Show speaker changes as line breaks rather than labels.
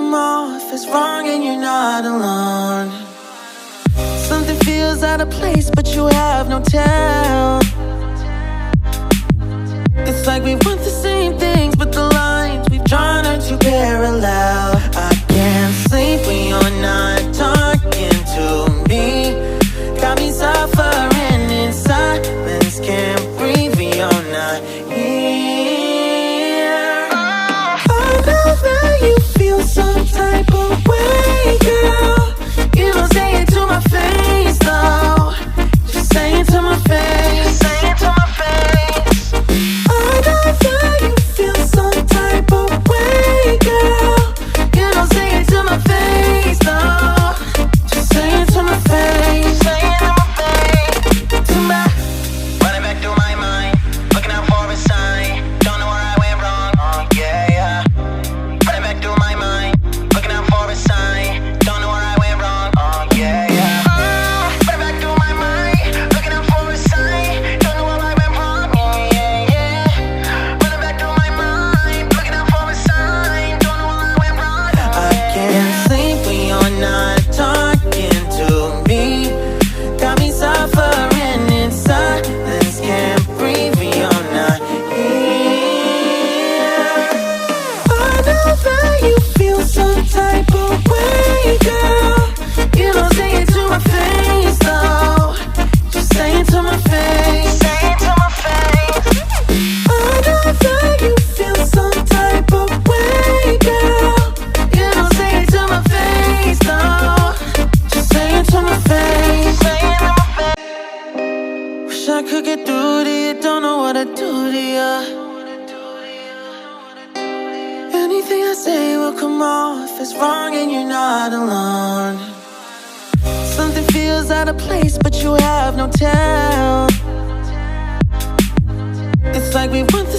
come off as wrong and you're not alone. Something feels out of place but you have no tell. It's like we want the same things but the lines we've drawn are too parallel. I can't sleep when you're not talking to me. Got me suffering in silence, can't breathe when you're not here. I know that you feel some type of way, girl. You don't say it to my face though. Just say it to my face. Say it to my face. I know that you feel some type of way, girl. You don't say it to my face though. Just say it to my face. Say it to my face. To my running back through my mind, looking out for a sign. Don't know where I went wrong. Oh yeah, yeah. Running back through my mind, looking out for a sign. Don't know where I went wrong. Oh yeah, yeah. Running back through my mind, looking out for a sign. Don't know where I went wrong. Yeah, yeah, yeah. Running back through my mind, looking out for a sign. Don't know where I went wrong. I can't sleep when you're not talking to me. Got me suffering in silence, can't breathe when you're not here. I know that you feel some type of way, girl. You don't say it to my face though. Just say it to my face. Say it to my face. I know that you feel some type of way, girl. You don't say it to my face though. Just say it to my face. Say it to my face. Wish I could get through to you, don't know what to do to you. Anything I say will come off as wrong and you're not alone. Something feels out of place but you have no tell. It's like we want the